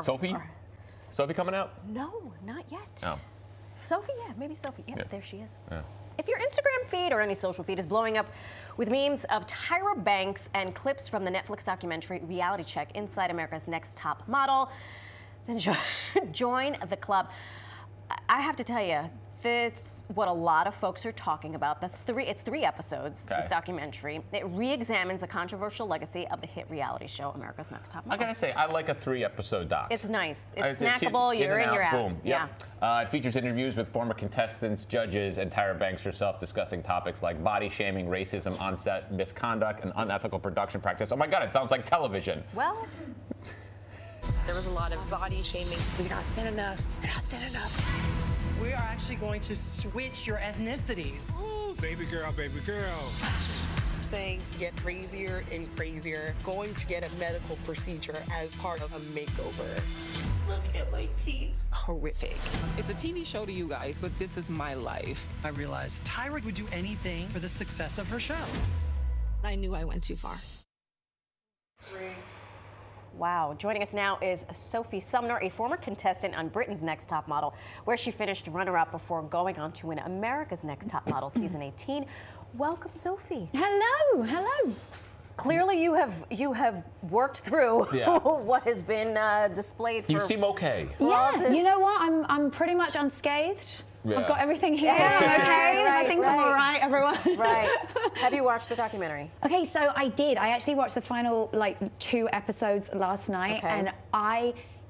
Sophie? Sophie coming out? No, not yet. Oh. Sophie, yeah, maybe Sophie. Yeah, there she is. Yeah. If your Instagram feed or any social feed is blowing up with memes of Tyra Banks and clips from the Netflix documentary Reality Check Inside America's Next Top Model, then join the club. I have to tell you, that's what a lot of folks are talking about. It's 3 episodes, this documentary. It re-examines the controversial legacy of the hit reality show America's Next Top Model. I gotta say, I like a 3-episode doc. It's nice. It's snackable. You're in, you're out. Boom. Yep. It features interviews with former contestants, judges, and Tyra Banks herself discussing topics like body shaming, racism, on-set misconduct, and unethical production practice. Oh my God, it sounds like television. Well, there was a lot of body shaming. You're not thin enough. You're not thin enough. We are actually going to switch your ethnicities. Ooh, baby girl, baby girl. Things get crazier and crazier. Going to get a medical procedure as part of a makeover. Look at my teeth. Horrific. It's a TV show to you guys, but this is my life. I realized Tyra would do anything for the success of her show. I knew I went too far. Wow. Joining us now is Sophie Sumner, a former contestant on Britain's Next Top Model, where she finished runner-up before going on to win America's Next Top Model season 18. Welcome, Sophie. Hello, hello. Clearly, you have worked through what has been displayed. You seem okay. Yeah, you know what? I'm pretty much unscathed. Yeah. I've got everything here. I'm okay. I think I'm all right, everyone. Right. Have you watched the documentary? Okay, so I did. I actually watched the final 2 episodes last night, and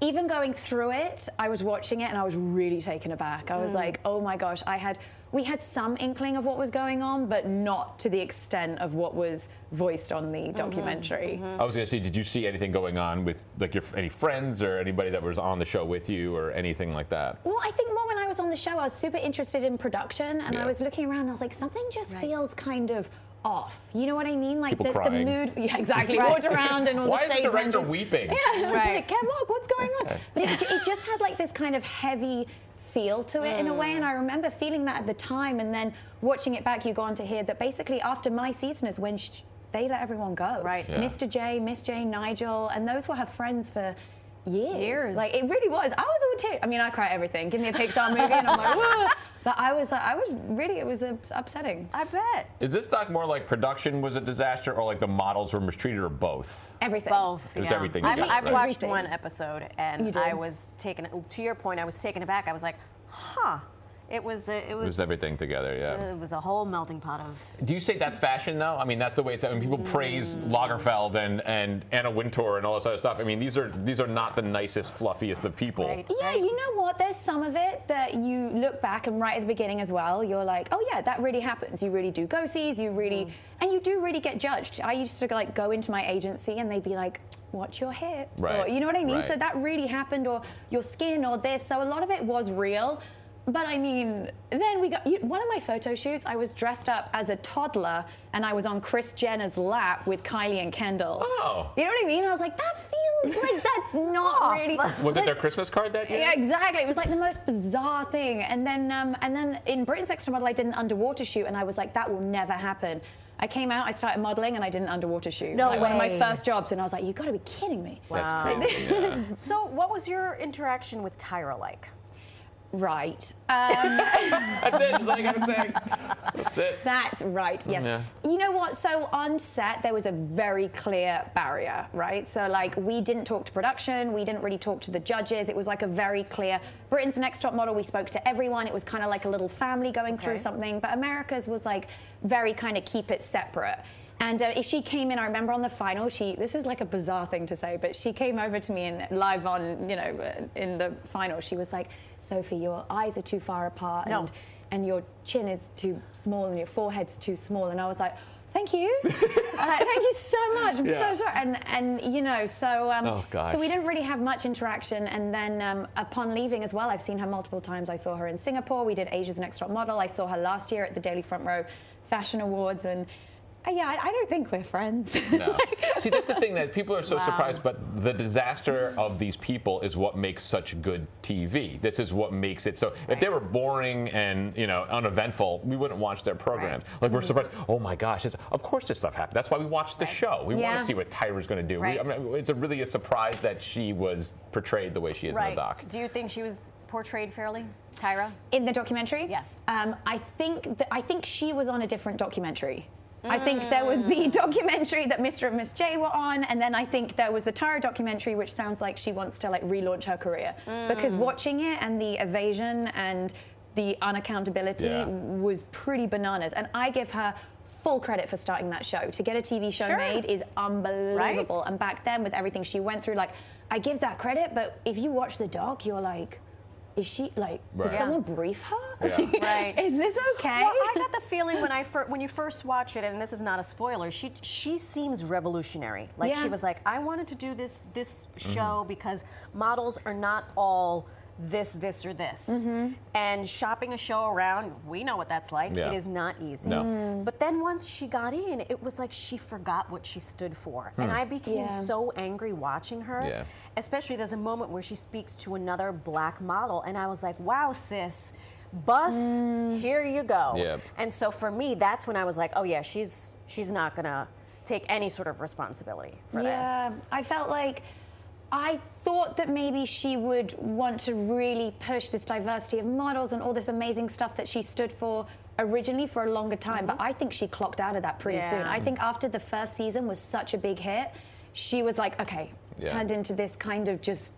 even going through it, I was watching it and I was really taken aback. I was like, oh my gosh, we had some inkling of what was going on, but not to the extent of what was voiced on the documentary. I was gonna say, did you see anything going on with any friends or anybody that was on the show with you or anything like that? Well, I think more when I was on the show, I was super interested in production, and I was looking around and I was like, something just feels kind of off. You know what I mean? Like the mood. Yeah, exactly. Walked around and all the stage. Why is the director weeping? Yeah, I was like, Ken, look, what's going on? But it just had like this kind of heavy feel to it in a way, and I remember feeling that at the time, and then watching it back, you go on to hear that basically after my season is when they let everyone go. Right. Yeah. Mr. J, Miss J, Nigel, and those were her friends for years. Like it really was. I was all tears. I mean, I cry at everything. Give me a Pixar movie and I'm like, whoa. But I was really, it was upsetting. I bet. Is this doc more like production was a disaster or like the models were mistreated or both? Everything. Both. It was everything. I've watched one episode and I was taken, to your point, I was taken aback. I was like, huh. It was everything together, yeah. It was a whole melting pot of. Do you say that's fashion though? I mean, that's the way it's. I mean, people praise Lagerfeld and Anna Wintour and all this other stuff. I mean, these are not the nicest, fluffiest of people. Right. Yeah, you know what? There's some of it that you look back and right at the beginning as well, you're like, oh yeah, that really happens. You really do go-sees. You really, and you do really get judged. I used to like go into my agency and they'd be like, watch your hips, or you know what I mean? Right. So that really happened, or your skin, or this. So a lot of it was real. But I mean, then we got, one of my photo shoots, I was dressed up as a toddler and I was on Kris Jenner's lap with Kylie and Kendall. Oh. You know what I mean? I was like, that feels like that's not really. Was it their Christmas card that year? Yeah, exactly. It was like the most bizarre thing. And then in Britain's Next Top Model, I did an underwater shoot and I was like, that will never happen. I came out, I started modeling, and I did an underwater shoot. No way. One of my first jobs, and I was like, you gotta be kidding me. Wow. That's crazy. Yeah. So what was your interaction with Tyra like? Right. That's it. Like I'm saying. That's it. That's right. Yes. Yeah. You know what? So on set, there was a very clear barrier, right? So like we didn't talk to production. We didn't really talk to the judges. It was like a very clear Britain's Next Top Model. We spoke to everyone. It was kind of like a little family going through something. But America's was like very kind of keep it separate. And if she came in, I remember on the final, this is like a bizarre thing to say, but she came over to me and live on, in the final, she was like, Sophie, your eyes are too far apart and your chin is too small and your forehead's too small. And I was like, thank you. Thank you so much. I'm so sorry. And so we didn't really have much interaction. And then upon leaving as well, I've seen her multiple times. I saw her in Singapore. We did Asia's Next Top Model. I saw her last year at the Daily Front Row Fashion Awards. And Yeah, I don't think we're friends. No. See, that's the thing that people are so surprised, but the disaster of these people is what makes such good TV. This is what makes it so. If they were boring and uneventful, we wouldn't watch their programs. Like we're surprised. Oh my gosh! Of course, this stuff happened. That's why we watch the show. We want to see what Tyra's going to do. Right. I mean, it's really a surprise that she was portrayed the way she is in the doc. Do you think she was portrayed fairly, Tyra? In the documentary? Yes. I think she was on a different documentary. I think there was the documentary that Mr. and Miss J were on, and then I think there was the Tyra documentary, which sounds like she wants to like relaunch her career. Because watching it and the evasion and the unaccountability was pretty bananas. And I give her full credit for starting that show. To get a TV show made is unbelievable. Right? And back then, with everything she went through, like, I give that credit, but if you watch the doc, you're like, is she like? Did someone brief her? Yeah. Right. Is this okay? Well, I got the feeling when you first watch it, and this is not a spoiler, she seems revolutionary. Like she was like, I wanted to do this show because models are not all this, or this. And shopping a show around, we know what that's like. Yeah. It is not easy. No. But then once she got in, it was like she forgot what she stood for. And I became so angry watching her. Yeah. Especially there's a moment where she speaks to another black model, and I was like, wow, sis, bus, here you go. Yeah. And so for me, that's when I was like, oh yeah, she's not gonna take any sort of responsibility for this. I felt like I thought that maybe she would want to really push this diversity of models and all this amazing stuff that she stood for originally for a longer time, but I think she clocked out of that pretty soon. I think after the first season was such a big hit, she was like, okay, turned into this kind of just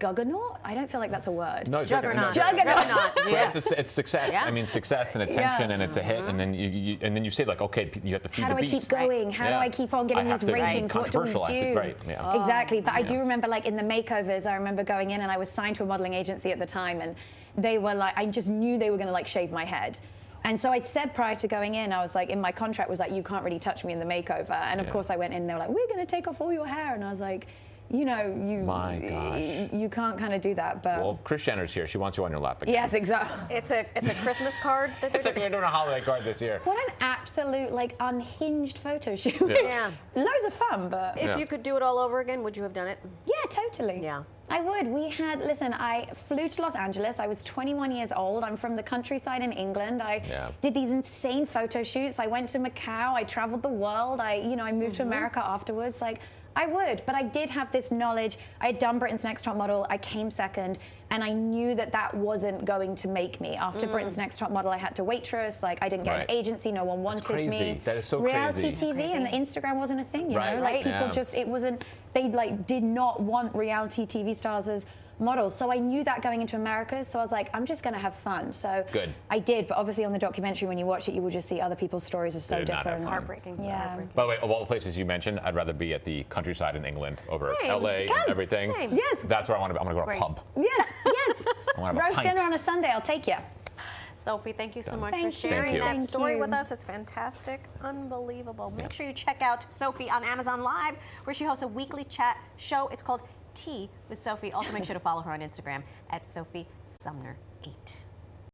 juggernaut? I don't feel like that's a word. No, Juggernaut. Juggernaut. But it's success. I mean, success and attention, and it's a hit, and then you say like, okay, you have to feed the beast. How do I keep going? How do I keep on getting these ratings? What do we do? Exactly. But I do remember, like in the makeovers, I remember going in, and I was signed to a modeling agency at the time, and they were like, I just knew they were going to like shave my head. And so I'd said prior to going in, I was like, in my contract was like, you can't really touch me in the makeover. And of course I went in, and they were like, we're going to take off all your hair. And I was like, you can't kind of do that. But well, Kris Jenner's here. She wants you on your lap again. Yes, exactly. It's a Christmas card. It's like we're doing a holiday card this year. What an absolute like unhinged photo shoot. Yeah. Loads of fun, but if you could do it all over again, would you have done it? Yeah, totally. Yeah. I would. Listen, I flew to Los Angeles. I was 21 years old. I'm from the countryside in England. I did these insane photo shoots. I went to Macau. I traveled the world. I moved to America afterwards. Like, I would, but I did have this knowledge. I had done Britain's Next Top Model. I came second, and I knew that that wasn't going to make me. After Britain's Next Top Model, I had to waitress. Like, I didn't get an agency. No one wanted me. That is so Reality crazy. TV and Instagram wasn't a thing, you know? Like, people just, it wasn't, they like did not want reality TV stars as models. So I knew that going into America. So I was like, I'm just going to have fun. So I did. But obviously on the documentary, when you watch it, you will just see other people's stories are so different. Heartbreaking. Yeah. Heartbreaking. By the way, of all the places you mentioned, I'd rather be at the countryside in England over LA and everything. Same. Yes. That's where I want to be. I'm going to go to a pub. Yes, yes. Roast pint. dinner on a Sunday, I'll take you. Sophie, thank you so much Thank for sharing you. that Thank story you. with us. It's fantastic. Unbelievable. Make sure you check out Sophie on Amazon Live, where she hosts a weekly chat show. It's called Tea with Sophie. Also, make sure to follow her on Instagram at Sophie Sumner 8.